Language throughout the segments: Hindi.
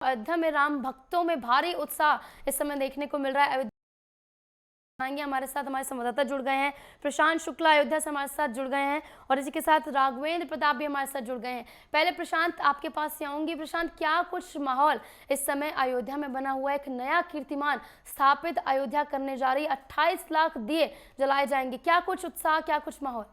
अयोध्या में राम भक्तों में भारी उत्साह इस समय देखने को मिल रहा है। आएंगे हमारे साथ हमारे संवाददाता जुड़ गए हैं, प्रशांत शुक्ला अयोध्या से हमारे साथ जुड़ गए हैं और इसी के साथ राघवेंद्र प्रताप भी हमारे साथ जुड़ गए हैं। पहले प्रशांत आपके पास से आऊंगी। प्रशांत, क्या कुछ माहौल इस समय अयोध्या में बना हुआ है? एक नया कीर्तिमान स्थापित अयोध्या करने जा रही, 28 लाख दिए जलाए जाएंगे, क्या कुछ उत्साह, क्या कुछ माहौल?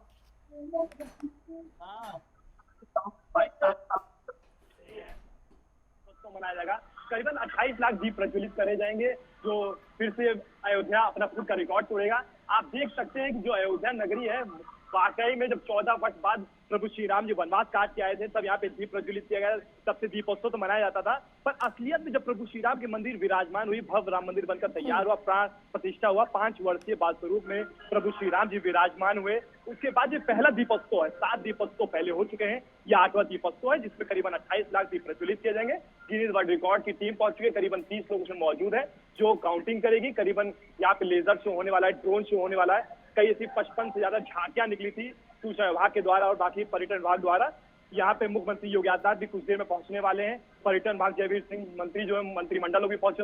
मनाया जाएगा। करीबन 28 लाख दीप प्रज्वलित करे जाएंगे, जो फिर से अयोध्या अपना खुद का रिकॉर्ड तोड़ेगा। आप देख सकते हैं कि जो अयोध्या नगरी है, वाकई में जब 14 वर्ष बाद प्रभु श्री राम जी वनवास काट के आए थे, तब यहाँ पे दीप प्रज्वलित किया गया। तब से दीपोत्सव तो मनाया जाता था, पर असलियत में जब प्रभु श्री राम के मंदिर विराजमान हुई, भव्य राम मंदिर बनकर तैयार हुआ, प्राण प्रतिष्ठा हुआ, 5 वर्षीय बाल स्वरूप में प्रभु श्री राम जी विराजमान हुए, उसके बाद ये पहला दीपोत्सव है। 7 दीपोत्सव पहले हो चुके हैं, यह 8वां दीपोत्सव है, जिसमें करीबन 28 लाख दीप प्रज्वलित किए जाएंगे। गिनीज वर्ल्ड रिकॉर्ड की टीम पहुंच चुकी है, करीबन 30 लोग उसमें मौजूद है जो काउंटिंग करेगी। करीबन यहाँ पे लेजर शो होने वाला है, ड्रोन शो होने वाला है, कई ऐसी 55 से ज्यादा झांकियां निकली थी सूचना विभाग के द्वारा और बाकी पर्यटन विभाग द्वारा। यहाँ पे मुख्यमंत्री योगी आदित्यनाथ भी कुछ देर में पहुंचने वाले हैं। पर्यटन विभाग जयवीर सिंह मंत्री जो है, मंत्रिमंडल लोग भी पहुंचे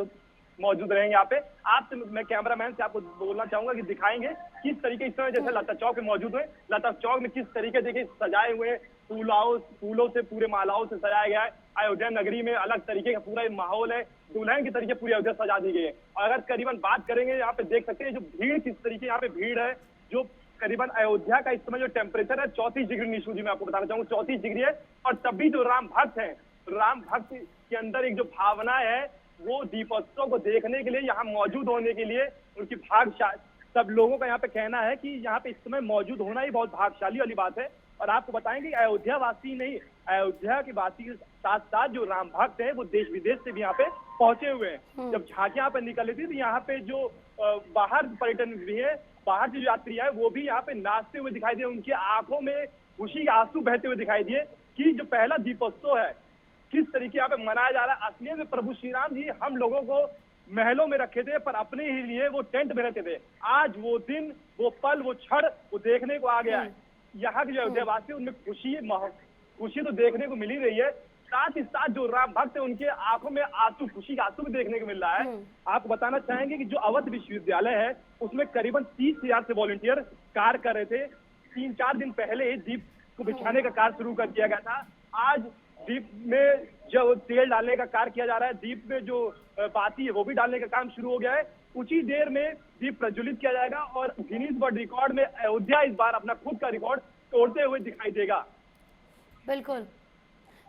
मौजूद रहेंगे यहाँ पे। आपसे मैं कैमरामैन से आपको बोलना चाहूंगा कि दिखाएंगे किस तरीके इस समय जैसे लता चौक में मौजूद हुए, लता चौक में किस तरीके देखिए सजाए हुए फूलों से, पूरे मालाओं से सजाया गया है। अयोध्या नगरी में अलग तरीके का पूरा माहौल है, दुल्हन की तरीके पूरी अयोध्या सजा दी गई है। और अगर करीबन बात करेंगे, यहाँ पे देख सकते हैं जो भीड़ किस तरीके यहाँ पे भीड़ है, जो करीबन अयोध्या का इस समय जो टेम्परेचर है 34 डिग्री निशु जी मैं आपको बताना चाहूंगा, 34 डिग्री है। और तब भी जो राम भक्त हैं, राम भक्त के अंदर एक जो भावना है, वो दीपोत्सव को देखने के लिए, यहाँ मौजूद होने के लिए उनकी सब लोगों का यहाँ पे कहना है कि यहाँ पे इस समय मौजूद होना ही बहुत भाग्यशाली वाली बात है। और आपको बताएंगे अयोध्या वासी नहीं, अयोध्या के वासी के साथ साथ जो राम भक्त है वो देश विदेश से भी यहाँ पे पहुंचे हुए हैं। जब झांकियां यहाँ पे निकल रही थी तो यहाँ पे जो बाहर पर्यटन भी है, बाहर से जो यात्री है, वो भी यहाँ पे नाचते हुए दिखाई दिए। उनकी आंखों में खुशी के आंसू बहते हुए दिखाई दिए कि जो पहला दीपोत्सव है किस तरीके यहाँ पे मनाया जा रहा है। असलियत में प्रभु श्री राम जी हम लोगों को महलों में रखे थे, पर अपने ही लिए वो टेंट में रहते थे। आज वो दिन, वो पल, वो क्षण वो देखने को आ गया है। यहाँ के जो अयोध्यावासी, उनमें खुशी तो देखने को मिल ही रही है, साथ ही साथ जो राम भक्त है उनके आंखों में आंसू, खुशी का आंसू भी देखने को मिल रहा है। आपको बताना चाहेंगे कि जो अवध विश्वविद्यालय है उसमें करीबन 30,000 से वॉलंटियर कार्य कर रहे थे। 3-4 दिन पहले ही दीप को बिछाने का कार्य शुरू कर दिया गया था। आज दीप में जो तेल डालने का कार्य किया जा रहा है, दीप में जो बाती है वो भी डालने का काम शुरू हो गया है। कुछ ही देर में दीप प्रज्वलित किया जाएगा और गिनीज वर्ल्ड रिकॉर्ड में अयोध्या इस बार अपना खुद का रिकॉर्ड तोड़ते हुए दिखाई देगा। बिल्कुल,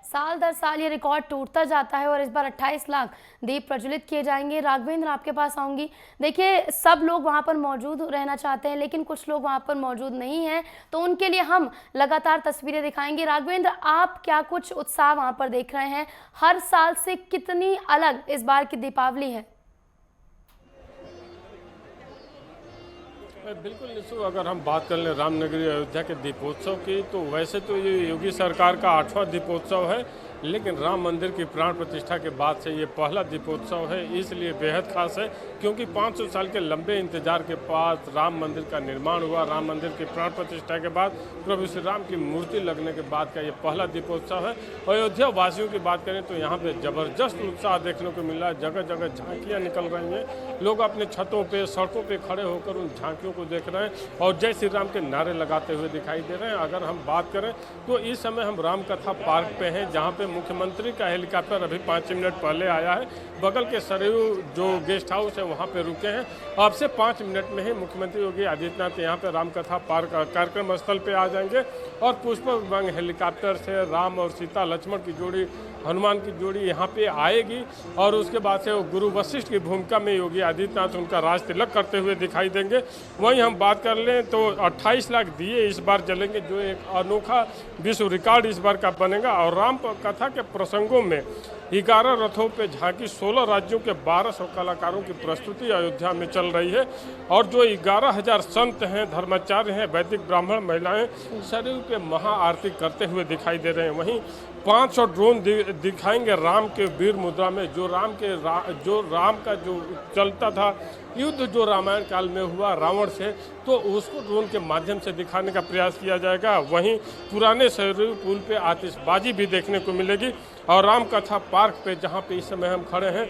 साल दर साल ये रिकॉर्ड टूटता जाता है और इस बार 28 लाख दीप प्रज्वलित किए जाएंगे। राघवेंद्र, आपके पास आऊंगी। देखिए, सब लोग वहां पर मौजूद रहना चाहते हैं, लेकिन कुछ लोग वहां पर मौजूद नहीं हैं, तो उनके लिए हम लगातार तस्वीरें दिखाएंगे। राघवेंद्र, आप क्या कुछ उत्साह वहां पर देख रहे हैं? हर साल से कितनी अलग इस बार की दीपावली है? बिल्कुल निशु, अगर हम बात कर लें रामनगरी अयोध्या के दीपोत्सव की, तो वैसे तो ये योगी सरकार का 8वां दीपोत्सव है, लेकिन राम मंदिर की प्राण प्रतिष्ठा के बाद से ये पहला दीपोत्सव है। इसलिए बेहद खास है क्योंकि 500 साल के लंबे इंतजार के बाद राम मंदिर का निर्माण हुआ। राम मंदिर की प्राण प्रतिष्ठा के बाद, प्रभु श्री राम की मूर्ति लगने के बाद का ये पहला दीपोत्सव है। अयोध्या वासियों की बात करें तो यहाँ पे जबरदस्त उत्साह देखने को मिल रहा है। जगह जगह झांकियाँ निकल रही हैं, लोग अपने छतों पर, सड़कों पर खड़े होकर उन झांकियों को देख रहे हैं और जय श्री राम के नारे लगाते हुए दिखाई दे रहे हैं। अगर हम बात करें तो इस समय हम रामकथा पार्क पे हैं, जहाँ पे मुख्यमंत्री का हेलीकॉप्टर अभी 5 मिनट पहले आया है। बगल के सरयू जो गेस्ट हाउस है वहाँ पे रुके हैं। अब से 5 मिनट में ही मुख्यमंत्री योगी आदित्यनाथ यहाँ पे रामकथा पार्क कार्यक्रम स्थल पे आ जाएंगे और पुष्प विमान हेलीकॉप्टर से राम और सीता लक्ष्मण की जोड़ी, हनुमान की जोड़ी यहाँ पे आएगी और उसके बाद से वो गुरु वशिष्ठ की भूमिका में योगी आदित्यनाथ उनका राज तिलक करते हुए दिखाई देंगे। वहीं हम बात कर लें तो 28 लाख दिए इस बार जलेंगे, जो एक अनोखा विश्व रिकॉर्ड इस बार का बनेगा। और राम कथा के प्रसंगों में 11 रथों पे झांकी 16 राज्यों के 1200 कलाकारों की प्रस्तुति अयोध्या में चल रही है और जो 11,000 संत हैं, धर्माचार्य हैं, वैदिक ब्राह्मण महिलाएं सरयू पे महाआरती करते हुए दिखाई दे रहे हैं। वहीं 500 ड्रोन दिखाएंगे राम के वीर मुद्रा में, जो राम का जो चलता था युद्ध, जो रामायण काल में हुआ रावण से, तो उसको ड्रोन के माध्यम से दिखाने का प्रयास किया जाएगा। वहीं पुराने सरयू पुल पे आतिशबाजी भी देखने को मिलेगी। और राम कथा पार्क पे जहाँ पे इस समय हम खड़े हैं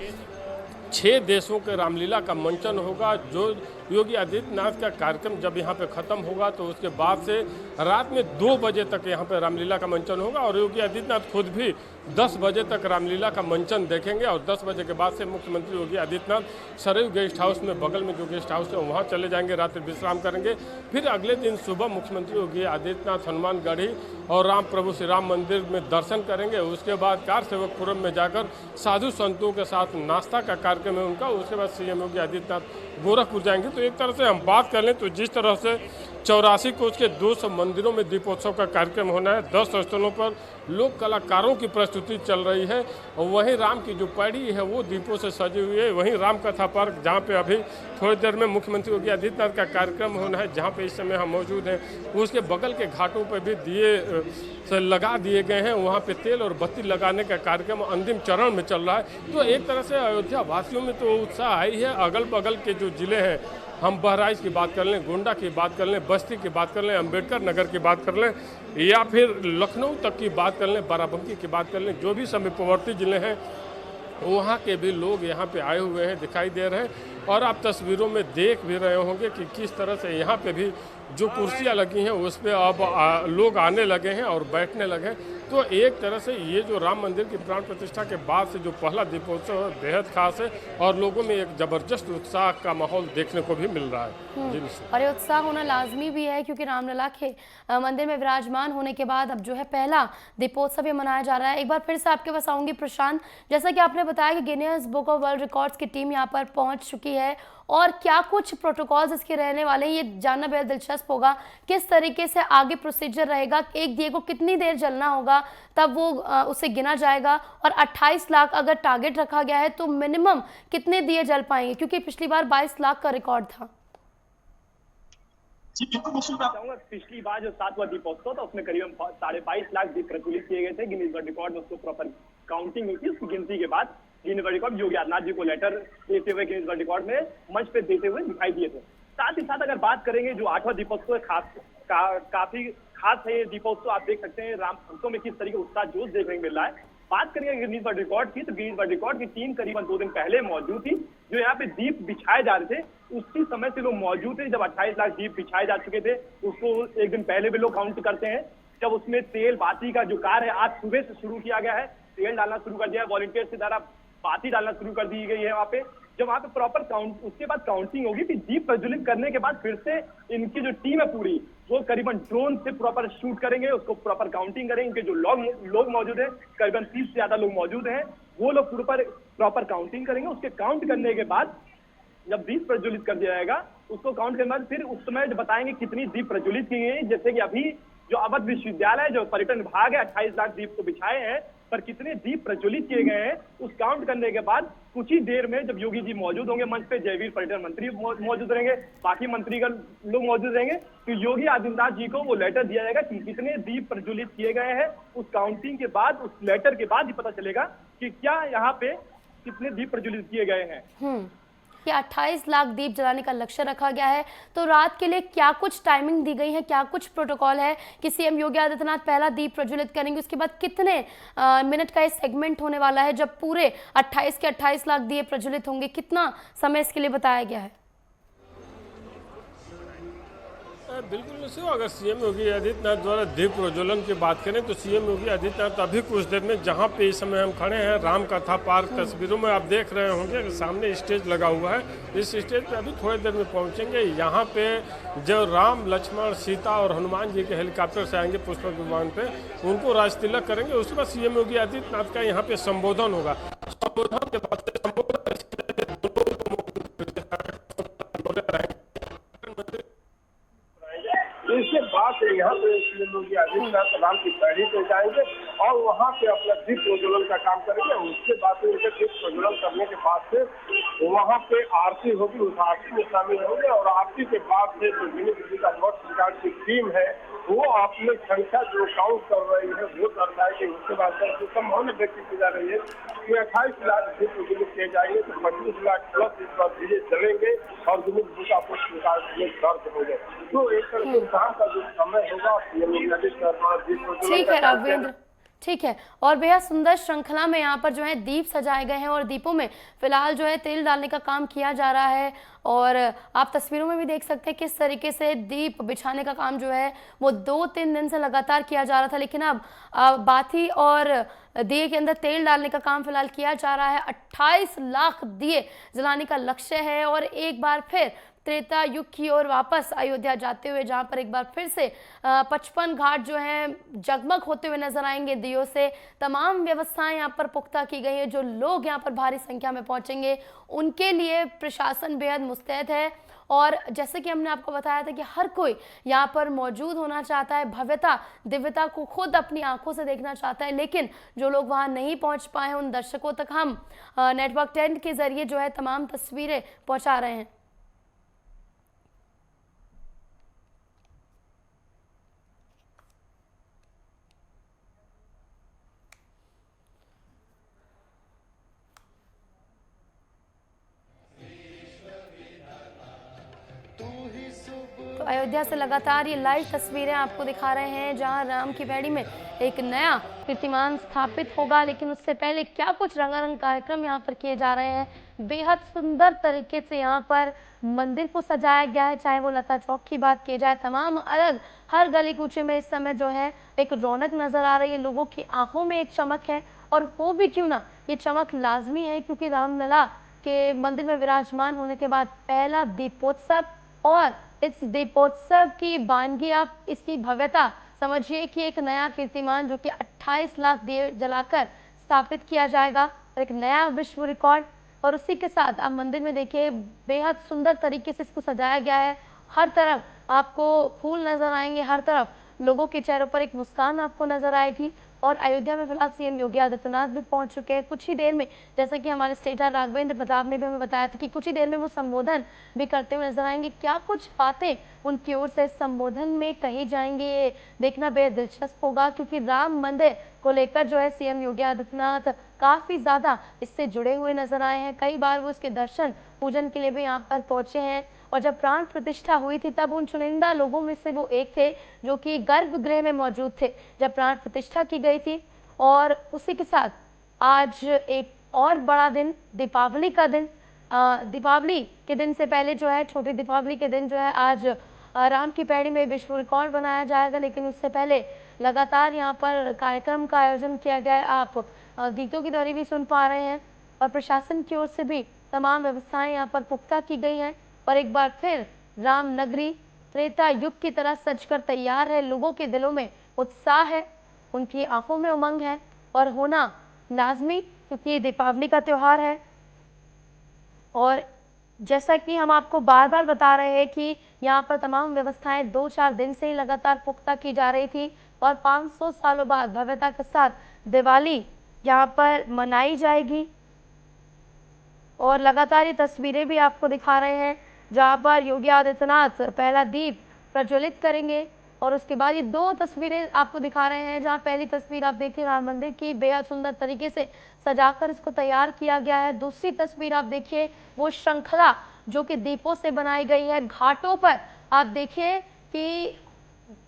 6 देशों के रामलीला का मंचन होगा। जो योगी आदित्यनाथ का कार्यक्रम जब यहाँ पे ख़त्म होगा तो उसके बाद से रात में 2 बजे तक यहाँ पे रामलीला का मंचन होगा और योगी आदित्यनाथ खुद भी 10 बजे तक रामलीला का मंचन देखेंगे और 10 बजे के बाद से मुख्यमंत्री योगी आदित्यनाथ सरयू गेस्ट हाउस में, बगल में जो गेस्ट हाउस है वहाँ चले जाएंगे, रात्रि विश्राम करेंगे। फिर अगले दिन सुबह मुख्यमंत्री योगी आदित्यनाथ हनुमानगढ़ी और राम प्रभु श्री राम मंदिर में दर्शन करेंगे। उसके बाद कार सेवकपुरम में जाकर साधु संतों के साथ नाश्ता का कार्यक्रम है उनका। उसके बाद सीएम योगी आदित्यनाथ गोरखपुर जाएंगे। तो एक तरह से हम बात कर लें तो जिस तरह से 84 कोस के 200 मंदिरों में दीपोत्सव का कार्यक्रम होना है, 10 स्थलों पर लोक कलाकारों की प्रस्तुति चल रही है और वहीं राम की जो पैड़ी है वो दीपों से सजी हुई है। वहीं राम कथा पार्क जहाँ पे अभी थोड़ी देर में मुख्यमंत्री योगी आदित्यनाथ का कार्यक्रम होना है, जहाँ पे इस समय हम मौजूद हैं, उसके बगल के घाटों पर भी दिए से लगा दिए गए हैं। वहाँ पे तेल और बत्ती लगाने का कार्यक्रम अंतिम चरण में चल रहा है। तो एक तरह से अयोध्या वासियों में तो उत्साह आई है। अगल बगल के जो जिले हैं, हम बहराइच की बात कर लें, गोंडा की बात कर लें, बस्ती की बात कर लें, अम्बेडकर नगर की बात कर लें या फिर लखनऊ तक की बात कर लें, बाराबंकी की बात कर लें, जो भी समीपवर्ती जिले हैं वहाँ के भी लोग यहाँ पे आए हुए हैं, दिखाई दे रहे हैं। और आप तस्वीरों में देख भी रहे होंगे कि किस तरह से यहाँ पे भी जो कुर्सियाँ लगी हैं उस पर अब लोग आने लगे हैं और बैठने लगे हैं। तो एक तरह से ये जो राम मंदिर की प्राण प्रतिष्ठा के बाद से जो पहला दीपोत्सव है बेहद खास है और लोगों में एक जबरदस्त उत्साह का माहौल देखने को भी मिल रहा है। जी और ये उत्साह होना लाजमी भी है क्योंकि रामलला के मंदिर में विराजमान होने के बाद अब जो है पहला दीपोत्सव ये मनाया जा रहा है। एक बार फिर से आपके पास आऊंगी प्रशांत, जैसा कि आपने बताया कि Guinness book of world records की टीम यहाँ पर पहुंच चुकी है और क्या कुछ प्रोटोकॉल्स इसके रहने वाले हैं ये जानना बेहद दिलचस्प होगा। किस तरीके से आगे प्रोसीजर रहेगा, एक दिए को कितनी देर जलना होगा तब वो उसे गिना जाएगा और 28 लाख अगर टारगेट रखा गया है तो मिनिमम कितने दिए जल पाएंगे, क्योंकि पिछली बार 22 लाख का रिकॉर्ड था। चाहूंगा पिछली बार जो 7वां दीपोत्सव था उसमें करीबन 22.5 लाख दीप प्रज्वलित किए गए थे। गिनीज वर्ल्ड रिकॉर्ड में उसको प्रॉपर काउंटिंग हुई थी। उसकी गिनती के बाद Guinness world record Yogi Adityanath ji को लेटर देते हुए गिनीज वर्ल्ड रिकॉर्ड में मंच पे देते हुए दिखाई दिए थे। साथ ही साथ अगर बात करेंगे जो 8वां दीपोत्सव काफी खास है। ये दीपोत्सव आप देख सकते हैं राम भक्तों में किस तरीके उत्साह जोश देखने को मिल रहा है। बात करेंगे गिनीज वर्ल्ड रिकॉर्ड की तो गिनीज वर्ल्ड रिकॉर्ड की टीम करीबन 2 दिन पहले मौजूद थी। जो यहाँ पे दीप बिछाए जा रहे थे उसी समय से लोग मौजूद थे। जब 28 लाख दीप बिछाए जा चुके थे उसको एक दिन पहले भी लोग काउंट करते हैं। जब उसमें तेल बाती का जो कार्य है आज सुबह से शुरू किया गया है, तेल डालना शुरू कर दिया है, वॉलंटियर के द्वारा बाती डालना शुरू कर दी गई है वहाँ पे। जब वहाँ पे प्रॉपर काउंट उसके बाद काउंटिंग होगी फिर दीप प्रज्वलित करने के बाद फिर से इनकी जो टीम है पूरी वो करीबन ड्रोन से प्रॉपर शूट करेंगे, उसको प्रॉपर काउंटिंग करेंगे। इनके जो लोग मौजूद हैं करीबन 30 से ज्यादा लोग मौजूद हैं, वो लोग प्रॉपर काउंटिंग करेंगे। उसके काउंट करने के बाद जब दीप प्रज्वलित कर दिया जाएगा उसको काउंट करने के बाद फिर उस समय बताएंगे कितनी दीप प्रज्वलित की गई। जैसे कि अभी जो अवध विश्वविद्यालय जो पर्यटन विभाग है 28 लाख दीप तो बिछाए हैं, पर कितने दीप प्रज्वलित किए गए हैं उस काउंट करने के बाद कुछ ही देर में जब योगी जी मौजूद होंगे मंच पे, जयवीर पर्यटन मंत्री मौजूद रहेंगे, बाकी मंत्रीगण लोग मौजूद रहेंगे, तो योगी आदित्यनाथ जी को वो लेटर दिया जाएगा कि कितने दीप प्रज्वलित किए गए हैं। उस काउंटिंग के बाद उस लेटर के बाद ही पता चलेगा कि क्या यहाँ पे कितने दीप प्रज्वलित किए गए हैं। कि 28 लाख दीप जलाने का लक्ष्य रखा गया है। तो रात के लिए क्या कुछ टाइमिंग दी गई है, क्या कुछ प्रोटोकॉल है कि सीएम योगी आदित्यनाथ पहला दीप प्रज्वलित करेंगे, उसके बाद कितने मिनट का ये सेगमेंट होने वाला है जब पूरे 28 के 28 लाख दिए प्रज्वलित होंगे, कितना समय इसके लिए बताया गया है? बिल्कुल नहीं। अगर सीएम योगी आदित्यनाथ द्वारा दीप प्रज्वलन की बात करें तो सीएम योगी आदित्यनाथ अभी कुछ देर में जहां पे इस समय हम खड़े हैं राम कथा पार्क, तस्वीरों में आप देख रहे होंगे सामने स्टेज लगा हुआ है। इस स्टेज पे अभी थोड़ी देर में पहुंचेंगे। यहाँ पे जो राम लक्ष्मण सीता और हनुमान जी के हेलीकॉप्टर से आएंगे पुष्पक विमान पे, उनको राज तिलक करेंगे। उसके बाद सीएम योगी आदित्यनाथ का यहाँ पे संबोधन होगा। संबोधन के बाद इसके बाद से यहाँ पे सीएम योगी आदित्यनाथ राम की पैड़ी पे जाएंगे और वहाँ पे अपना दीप प्रज्वलन का काम करेंगे। उसके बाद से उनके दीप प्रज्वलन करने के बाद से वहाँ पे आरती होगी, उस आरती में शामिल होंगे और आरती के बाद से जो Guinness book of world record की टीम है वो अपनी संख्या जो काउंट कर रही है वो दर्शाएगी। उसके बाद संभावना व्यक्त की जा रही है कि 28 लाख दीप प्रज्वलित किए जाएंगे तो 25 लाख प्लस इस बार दिए जलेंगे और Guinness book of world record में दर्ज होंगे। तो एक तरह से शाम का जो समय होगा ठीक है राघवेंद्र, ठीक है। और बेहद सुंदर श्रृंखला में यहाँ पर जो है दीप सजाए गए हैं और दीपों में फिलहाल जो है तेल डालने का काम किया जा रहा है। और आप तस्वीरों में भी देख सकते हैं किस तरीके से दीप बिछाने का काम जो है वो 2-3 दिन से लगातार किया जा रहा था, लेकिन अब बाती और दिए के अंदर तेल डालने का काम फिलहाल किया जा रहा है। 28 लाख दिए जलाने का लक्ष्य है और एक बार फिर त्रेता युग की ओर वापस अयोध्या जाते हुए, जहां पर एक बार फिर से 55 घाट जो हैं जगमग होते हुए नजर आएंगे दियों से। तमाम व्यवस्थाएं यहां पर पुख्ता की गई हैं। जो लोग यहां पर भारी संख्या में पहुंचेंगे उनके लिए प्रशासन बेहद मुस्तैद है। और जैसे कि हमने आपको बताया था कि हर कोई यहाँ पर मौजूद होना चाहता है, भव्यता दिव्यता को खुद अपनी आंखों से देखना चाहता है, लेकिन जो लोग वहाँ नहीं पहुँच पाए हैं उन दर्शकों तक हम नेटवर्क 10 के जरिए जो है तमाम तस्वीरें पहुँचा रहे हैं। तो अयोध्या से लगातार ये लाइव तस्वीरें आपको दिखा रहे हैं, जहां राम की पैड़ी में एक नया कीर्तिमान स्थापित होगा, लेकिन उससे पहले क्या कुछ रंगारंग कार्यक्रम यहाँ पर किए जा रहे हैं। बेहद सुंदर तरीके से यहाँ पर मंदिर को सजाया गया है, चाहे वो लता चौक की बात की जाए, तमाम अलग हर गली कूचे में इस समय जो है एक रौनक नजर आ रही है, लोगों की आंखों में एक चमक है। और वो भी क्यों ना, ये चमक लाजमी है क्योंकि रामलला के मंदिर में विराजमान होने के बाद पहला दीपोत्सव, और इस दीपोत्सव की वानगी, आप इसकी भव्यता समझिए कि एक नया कीर्तिमान जो कि 28 लाख दिए जलाकर स्थापित किया जाएगा, और एक नया विश्व रिकॉर्ड। और उसी के साथ आप मंदिर में देखिए बेहद सुंदर तरीके से इसको सजाया गया है। हर तरफ आपको फूल नजर आएंगे, हर तरफ लोगों के चेहरों पर एक मुस्कान आपको नजर आएगी। और अयोध्या में फिलहाल सीएम योगी आदित्यनाथ भी पहुंच चुके हैं कुछ ही देर में, जैसा कि हमारे स्टेटर राघवेंद्र प्रताप ने भी हमें बताया था कि कुछ ही देर में वो संबोधन भी करते हुए नजर आएंगे। क्या कुछ बातें उनकी ओर से संबोधन में कही जाएंगी, ये देखना बेहद दिलचस्प होगा, क्योंकि राम मंदिर को लेकर जो है सीएम योगी आदित्यनाथ काफी ज्यादा इससे जुड़े हुए नजर आए हैं। कई बार वो इसके दर्शन पूजन के लिए भी यहाँ पर पहुंचे हैं, और जब प्राण प्रतिष्ठा हुई थी तब उन चुनिंदा लोगों में से वो एक थे जो कि गर्भगृह में मौजूद थे जब प्राण प्रतिष्ठा की गई थी। और उसी के साथ आज एक और बड़ा दिन, दीपावली का दिन। दीपावली के दिन से पहले जो है, छोटी दीपावली के दिन जो है आज राम की पैड़ी में विश्व रिकॉर्ड बनाया जाएगा, लेकिन उससे पहले लगातार यहाँ पर कार्यक्रम का आयोजन किया गया है। आप गीतों की दौरी भी सुन पा रहे हैं, और प्रशासन की ओर से भी तमाम व्यवस्थाएं यहाँ पर पुख्ता की गई हैं। और एक बार फिर राम नगरी त्रेता युग की तरह सजकर तैयार है। लोगों के दिलों में उत्साह है, उनकी आंखों में उमंग है, और होना लाजमी क्योंकि ये दीपावली का त्योहार है। और जैसा कि हम आपको बार बार बता रहे हैं कि यहाँ पर तमाम व्यवस्थाएं 2-4 दिन से ही लगातार पुख्ता की जा रही थी, और 500 सालों बाद भव्यता के साथ दिवाली यहाँ पर मनाई जाएगी। और लगातार ये तस्वीरें भी आपको दिखा रहे हैं, जहाँ पर योगी आदित्यनाथ पहला दीप प्रज्वलित करेंगे, और उसके बाद ये 2 तस्वीरें आपको दिखा रहे हैं, जहाँ पहली तस्वीर आप देखिए राम मंदिर की बेहद सुंदर तरीके से सजाकर इसको तैयार किया गया है। दूसरी तस्वीर आप देखिए वो श्रृंखला जो कि दीपों से बनाई गई है। घाटों पर आप देखिए कि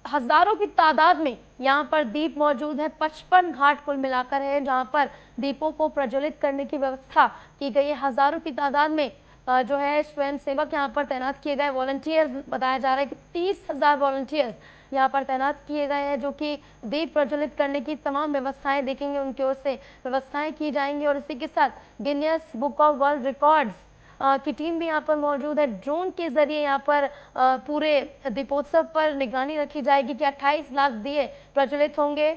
हजारों की तादाद में यहाँ पर दीप मौजूद है। 55 घाट कुल मिलाकर है जहाँ पर दीपों को प्रज्वलित करने की व्यवस्था की गई है। हजारों की तादाद में जो है स्वयं सेवक यहाँ पर तैनात किए गए, वॉलंटियर्स बताया जा रहा है कि 30,000 वॉलंटियर्स यहाँ पर तैनात किए गए हैं, जो कि दीप प्रज्वलित करने की तमाम व्यवस्थाएं देखेंगे, उनकी ओर से व्यवस्थाएं की जाएंगी। और इसी के साथ Guinness book of world records की टीम भी यहाँ पर मौजूद है। ड्रोन के जरिए यहाँ पर पूरे दीपोत्सव पर निगरानी रखी जाएगी कि 28 लाख दिए प्रज्वलित होंगे।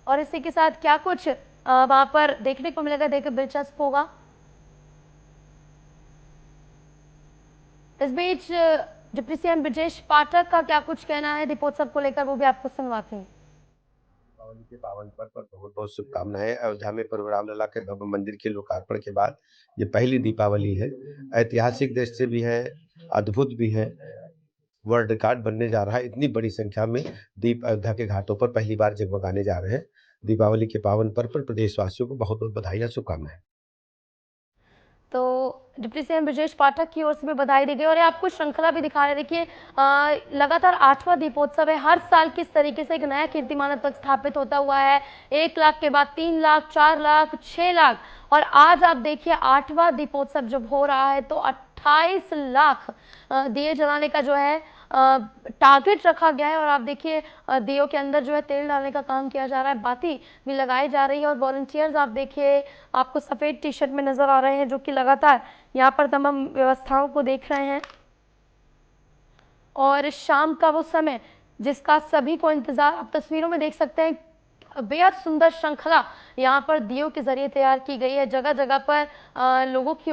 और इसी के साथ क्या कुछ वहाँ पर देखने को मिलेगा, देखकर दिलचस्प होगा। इस बीच डिप्टी सीएम ब्रजेश पाठक का क्या कुछ कहना है दीपोत्सव को लेकर, वो भी आपको सुनवाते हैं। दीपावली के पावन पर्व पर बहुत बहुत शुभकामनाएं। अयोध्या में प्रभु रामलला के भव्य मंदिर के लोकार्पण के बाद ये पहली दीपावली है। ऐतिहासिक दृष्टि से भी है, अद्भुत भी है, वर्ल्ड रिकॉर्ड बनने जा रहा है। इतनी बड़ी संख्या में दीप अयोध्या के घाटों पर पहली बार जगमगाने जा रहे हैं। दीपावली के पावन पर्व पर प्रदेशवासियों को बहुत बहुत बधाई और शुभकामनाएं। तो डिप्टी सीएम ब्रजेश पाठक की ओर से भी बधाई दी गई और ये आपको श्रृंखला भी दिखा रहे। देखिए लगातार 8वां दीपोत्सव है। हर साल किस तरीके से एक नया कीर्तिमान अब तक स्थापित होता हुआ है। 1 लाख के बाद 3 लाख, 4 लाख, 6 लाख और आज आप देखिए 8वां दीपोत्सव जब हो रहा है तो 28 लाख दिए जलाने का जो है टारगेट रखा गया है। और आप देखिए दियों के अंदर जो है तेल डालने का काम किया जा रहा है, बाती भी लगाई जा रही है और वॉलंटियर्स आप देखिए आपको सफ़ेद टी शर्ट में नजर आ रहे हैं जो कि लगातार यहाँ पर तमाम व्यवस्थाओं को देख रहे हैं। और शाम का वो समय जिसका सभी को इंतजार आप तस्वीरों में देख सकते हैं, बेहद सुंदर श्रृंखला यहाँ पर दियों के जरिए तैयार की गई है। जगह जगह पर लोगों की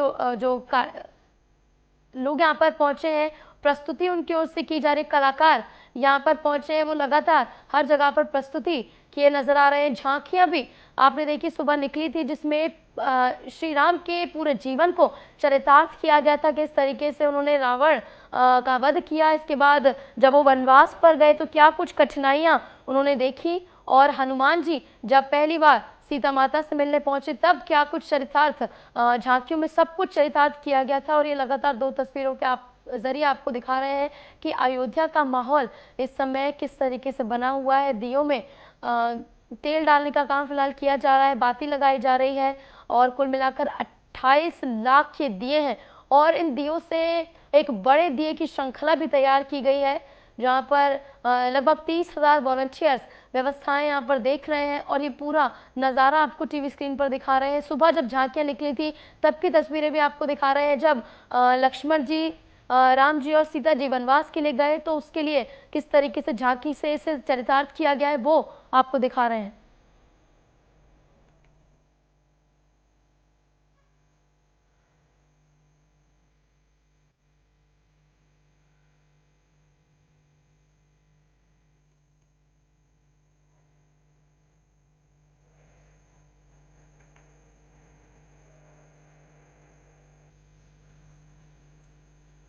लोग यहाँ पर पहुंचे हैं, प्रस्तुति उनकी ओर से की जा रही, कलाकार यहाँ पर पहुंचे हैं, वो लगातार हर जगह पर प्रस्तुति किए नजर आ रहे हैं। झांकियां भी आपने देखी सुबह निकली थी जिसमें श्री राम के पूरे जीवन को चरितार्थ किया गया था, किस तरीके से उन्होंने रावण का वध किया। इसके बाद जब वो वनवास पर गए तो क्या कुछ कठिनाइयां उन्होंने देखी और हनुमान जी जब पहली बार सीता माता से मिलने पहुंचे तब क्या कुछ चरितार्थ झांकियों में सब कुछ चरितार्थ किया गया था। और ये लगातार 2 तस्वीरों के जरिए आपको दिखा रहे हैं कि अयोध्या का माहौल इस समय किस तरीके से बना हुआ है। दियों में तेल डालने का काम फिलहाल किया जा रहा है, बाती लगाई जा रही है और कुल मिलाकर 28 लाख के दिए हैं और इन दियों से एक बड़े दिए की श्रृंखला भी तैयार की गई है जहाँ पर लगभग 30,000 वॉलंटियर्स व्यवस्थाएं यहाँ पर देख रहे हैं और ये पूरा नज़ारा आपको टीवी स्क्रीन पर दिखा रहे हैं। सुबह जब झांकियाँ निकली थी तब की तस्वीरें भी आपको दिखा रहे हैं जब लक्ष्मण जी, राम जी और सीता जी वनवास के लिए गए तो उसके लिए किस तरीके से झांकी से इसे चरितार्थ किया गया है वो आपको दिखा रहे हैं।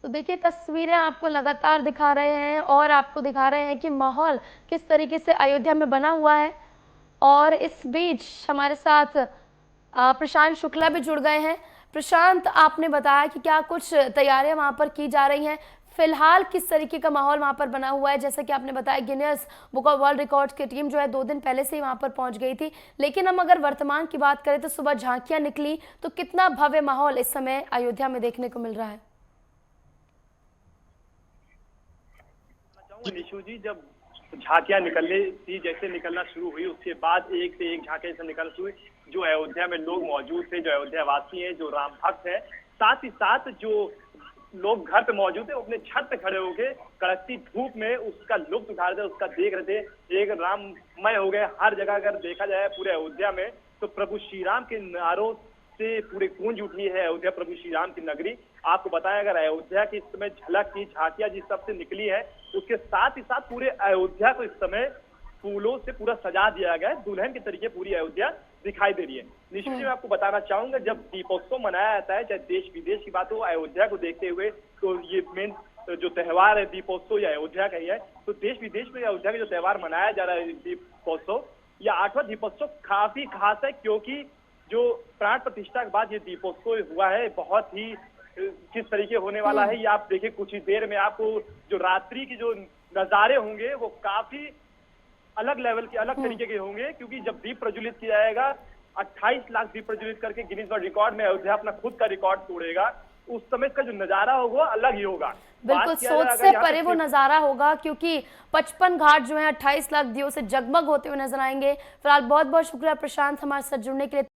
तो देखिए तस्वीरें आपको लगातार दिखा रहे हैं और आपको दिखा रहे हैं कि माहौल किस तरीके से अयोध्या में बना हुआ है। और इस बीच हमारे साथ प्रशांत शुक्ला भी जुड़ गए हैं। प्रशांत, आपने बताया कि क्या कुछ तैयारियां वहां पर की जा रही हैं, फिलहाल किस तरीके का माहौल वहां पर बना हुआ है। जैसे कि आपने बताया Guinness book of world records की टीम जो है 2 दिन पहले से ही वहां पर पहुंच गई थी, लेकिन हम अगर वर्तमान की बात करें तो सुबह झांकियां निकली तो कितना भव्य माहौल इस समय अयोध्या में देखने को मिल रहा है। निशु जी, जब झांकियां निकलने थी, जैसे निकलना शुरू हुई उसके बाद एक से एक झांकियां से निकलना शुरू हुई। जो अयोध्या में लोग मौजूद थे, जो अयोध्या वासी हैं, जो राम भक्त है, साथ ही साथ जो लोग घर पे मौजूद थे, अपने छत पे खड़े होके कड़कती धूप में उसका लुत्फ उठा रहे थे, उसका देख रहे थे। एक राममय हो गए हर जगह। अगर देखा जाए पूरे अयोध्या में तो प्रभु श्री राम के नारों से पूरे गूंज उठी है अयोध्या, प्रभु श्री राम की नगरी। आपको बताया अगर अयोध्या की इस समय झलक की झांकियां जिस सब से निकली है, उसके साथ ही साथ पूरे अयोध्या को इस समय फूलों से पूरा सजा दिया गया है। दुल्हन के तरीके पूरी अयोध्या दिखाई दे रही है। निश्चित जी, मैं आपको बताना चाहूंगा, जब दीपोत्सव मनाया जाता है, चाहे देश विदेश की बात हो, अयोध्या को देखते हुए, तो ये मेन जो त्योहार है दीपोत्सव या अयोध्या का ही है। तो देश विदेश में अयोध्या का जो त्योहार मनाया जा रहा है दीपोत्सव, या 8वां दीपोत्सव काफी खास है क्योंकि जो प्राण प्रतिष्ठा के बाद ये दीपोत्सव हुआ है, बहुत ही किस तरीके होने वाला है ये आप देखिए। कुछ ही देर में आपको जो रात्रि की जो नजारे होंगे वो काफी अलग लेवल के, अलग तरीके के होंगे, क्योंकि जब दीप प्रज्वलित किया जाएगा 28 लाख दीप प्रज्वलित करके गिनीज वर्ल्ड रिकॉर्ड में अयोध्या अपना खुद का रिकॉर्ड तोड़ेगा। उस समय का जो नजारा होगा अलग ही होगा। बिल्कुल सोच से परे वो नजारा होगा क्योंकि 55 घाट जो है 28 लाख दियों से जगमग होते हुए नजर आएंगे। फिलहाल बहुत बहुत शुक्रिया प्रशांत हमारे साथ जुड़ने के लिए।